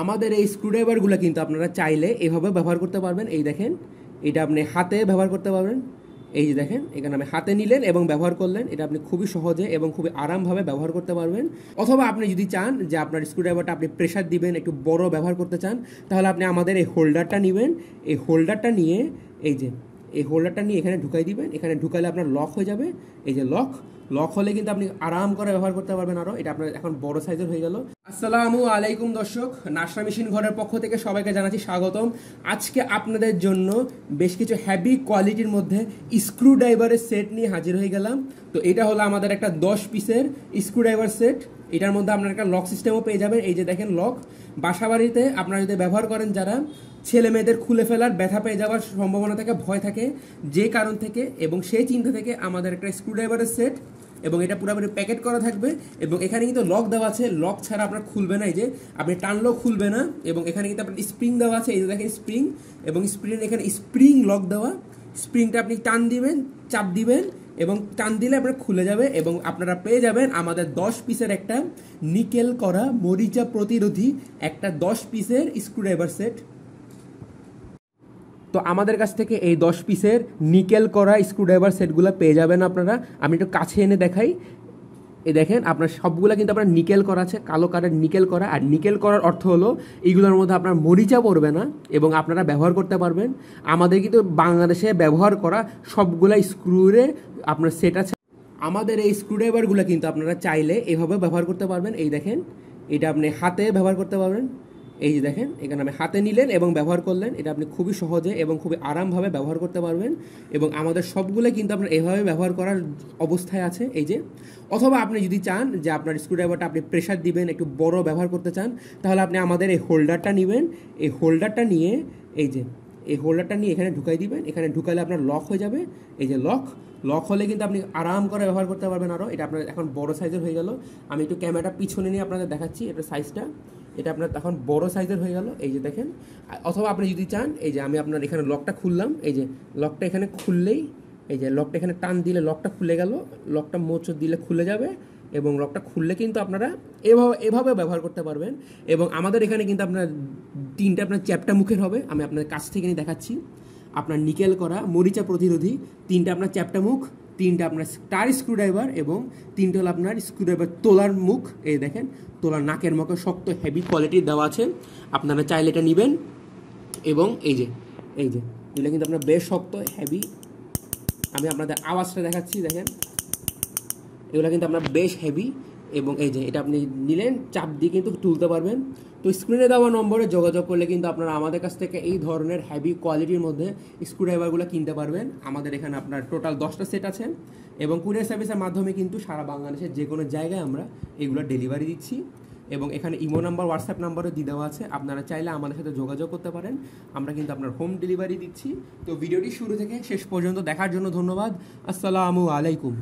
আমাদের এই স্ক্রুড্রাইভারগুলো কিন্তু আপনারা চাইলে এভাবে ব্যবহার করতে পারবেন। এই দেখেন, এটা আপনি হাতে ব্যবহার করতে পারবেন। এই যে দেখেন, এখানে আমি হাতে নিলেন এবং ব্যবহার করলেন, এটা আপনি খুবই সহজে এবং খুবই আরামভাবে ব্যবহার করতে পারবেন। অথবা আপনি যদি চান যে আপনার স্ক্রুড্রাইভারটা আপনি প্রেশার দিবেন, একটু বড় ব্যবহার করতে চান, তাহলে আপনি আমাদের এই হোল্ডারটা নেবেন। এই হোল্ডারটা নিয়ে এই হোল্ডারটা নিয়ে এখানে ঢুকাই দিবেন। এখানে ঢুকালে আপনার লক হয়ে যাবে। এই যে লক হলে কিন্তু আপনি আরাম করে ব্যবহার করতে পারবেন। আরও এটা আপনার এখন বড় সাইজের হয়ে গেল। আসসালামু আলাইকুম দর্শক, নাশরা মেশিন ঘরের পক্ষ থেকে সবাইকে জানাচ্ছি স্বাগতম। আজকে আপনাদের জন্য বেশ কিছু হেভি কোয়ালিটির মধ্যে স্ক্রুড্রাইভারের সেট নিয়ে হাজির হয়ে গেলাম। তো এটা হলো আমাদের একটা 10 পিসের স্ক্রুড্রাইভার সেট। এটার মধ্যে আপনার একটা লক সিস্টেমও পেয়ে যাবেন। এই যে দেখেন লক, বাসা বাড়িতে আপনারা যদি ব্যবহার করেন, যারা ছেলে মেয়েদের খুলে ফেলার ব্যথা পেয়ে যাওয়ার সম্ভাবনা থাকে, ভয় থাকে, যে কারণ থেকে এবং সেই চিন্তা থেকে আমাদের একটা স্ক্রুড্রাইভারের সেট, এবং এটা পুরোপুরি প্যাকেট করা থাকবে। এবং এখানে কিন্তু লক দেওয়া আছে, লক ছাড়া আপনার খুলবে না। এই যে আপনি টানলেও খুলবে না। এবং এখানে কিন্তু আপনার স্প্রিং দেওয়া আছে, এই যে দেখেন স্প্রিং, এবং স্প্রিং এখানে স্প্রিং লক দেওয়া। স্প্রিংটা আপনি টান দিবেন, চাপ দিবেন এবং টান দিলে আপনার খুলে যাবে। এবং আপনারা পেয়ে যাবেন আমাদের 10 পিসের একটা নিকেল করা মরিচা প্রতিরোধী একটা 10 পিসের স্ক্রুড্রাইভার সেট। তো আমাদের কাছ থেকে এই 10 পিসের নিকেল করা স্ক্রুড্রাইভার সেটগুলো পেয়ে যাবেন আপনারা। আমি একটু কাছে এনে দেখাই। এই দেখেন, আপনার সবগুলো কিন্তু আপনার নিকেল করা আছে, কালো কালার নিকেল করা। আর নিকেল করার অর্থ হলো এইগুলোর মধ্যে আপনার মরিচা পড়বে না এবং আপনারা ব্যবহার করতে পারবেন। আমাদের কিন্তু বাংলাদেশে ব্যবহার করা সবগুলা স্ক্রুরে আপনার সেট আছে। আমাদের এই স্ক্রুড্রাইভারগুলো কিন্তু আপনারা চাইলে এভাবে ব্যবহার করতে পারবেন। এই দেখেন, এটা আপনি হাতে ব্যবহার করতে পারবেন। এই যে দেখেন, এখানে আমি হাতে নিলেন এবং ব্যবহার করলেন, এটা আপনি খুবই সহজে এবং খুবই আরামভাবে ব্যবহার করতে পারবেন। এবং আমাদের সবগুলো কিন্তু আপনার এভাবে ব্যবহার করার অবস্থায় আছে। এই যে, অথবা আপনি যদি চান যে আপনার স্ক্রুড্রাইভারটা আপনি প্রেশার দিবেন, একটু বড় ব্যবহার করতে চান, তাহলে আপনি আমাদের এই হোল্ডারটা নেবেন। এই হোল্ডারটা নিয়ে এই হোল্ডারটা নিয়ে এখানে ঢুকাই দিবেন। এখানে ঢুকালে আপনার লক হয়ে যাবে। এই যে লক হলে কিন্তু আপনি আরাম করে ব্যবহার করতে পারবেন। আরও এটা আপনার এখন বড় সাইজের হয়ে গেল। আমি একটু ক্যামেরাটা পিছনে নিয়ে আপনাদের দেখাচ্ছি এটা সাইজটা। এটা আপনার এখন বড় সাইজের হয়ে গেল। এই যে দেখেন, অথবা আপনি যদি চান, এই যে আমি আপনার এখানে লকটা খুললাম। এই যে লকটা এখানে খুললেই, এই যে লকটা এখানে টান দিলে লকটা খুলে গেল। লকটা মোচড় দিলে খুলে যাবে। এবং লকটা খুললে কিন্তু আপনারা এভাবে ব্যবহার করতে পারবেন। এবং আমাদের এখানে কিন্তু আপনার 3টা আপনার চ্যাপ্টা মুখের হবে। আমি আপনার কাছ থেকে নিয়ে দেখাচ্ছি। আপনার নিকেল করা মরিচা প্রতিরোধী 3টা আপনার চ্যাপ্টা মুখ, 3টা আপনার স্টার স্ক্রুড্রাইভার এবং 3টা হলো আপনার স্ক্রুড্রাইভার তোলার মুখ। এই দেখেন, তোলার নাকের মুখে শক্ত হেভি কোয়ালিটির দেওয়া আছে। আপনারা চাইলে এটা নেবেন। এবং এই যে এগুলো কিন্তু আপনার বেশ শক্ত হেভি। আমি আপনাদের আওয়াজটা দেখাচ্ছি, দেখেন এগুলো কিন্তু আপনার বেশ হেভি। এবং এই যে এটা আপনি নিলেন, চাপ দিয়ে কিন্তু তুলতে পারবেন। তো স্ক্রিনে দেওয়া নম্বরে যোগাযোগ করলে কিন্তু আপনারা আমাদের কাছ থেকে এই ধরনের হেভি কোয়ালিটির মধ্যে স্ক্রুড্রাইভারগুলো কিনতে পারবেন। আমাদের এখানে আপনার টোটাল 10টা সেট আছে এবং কুরিয়ার সার্ভিসের মাধ্যমে কিন্তু সারা বাংলাদেশের যে কোনো জায়গায় আমরা এগুলো ডেলিভারি দিচ্ছি। এবং এখানে ইমো নাম্বার, হোয়াটসঅ্যাপ নাম্বারও দিয়ে দেওয়া আছে। আপনারা চাইলে আমাদের সাথে যোগাযোগ করতে পারেন। আমরা কিন্তু আপনার হোম ডেলিভারি দিচ্ছি। তো ভিডিওটি শুরু থেকে শেষ পর্যন্ত দেখার জন্য ধন্যবাদ। আসসালামু আলাইকুম।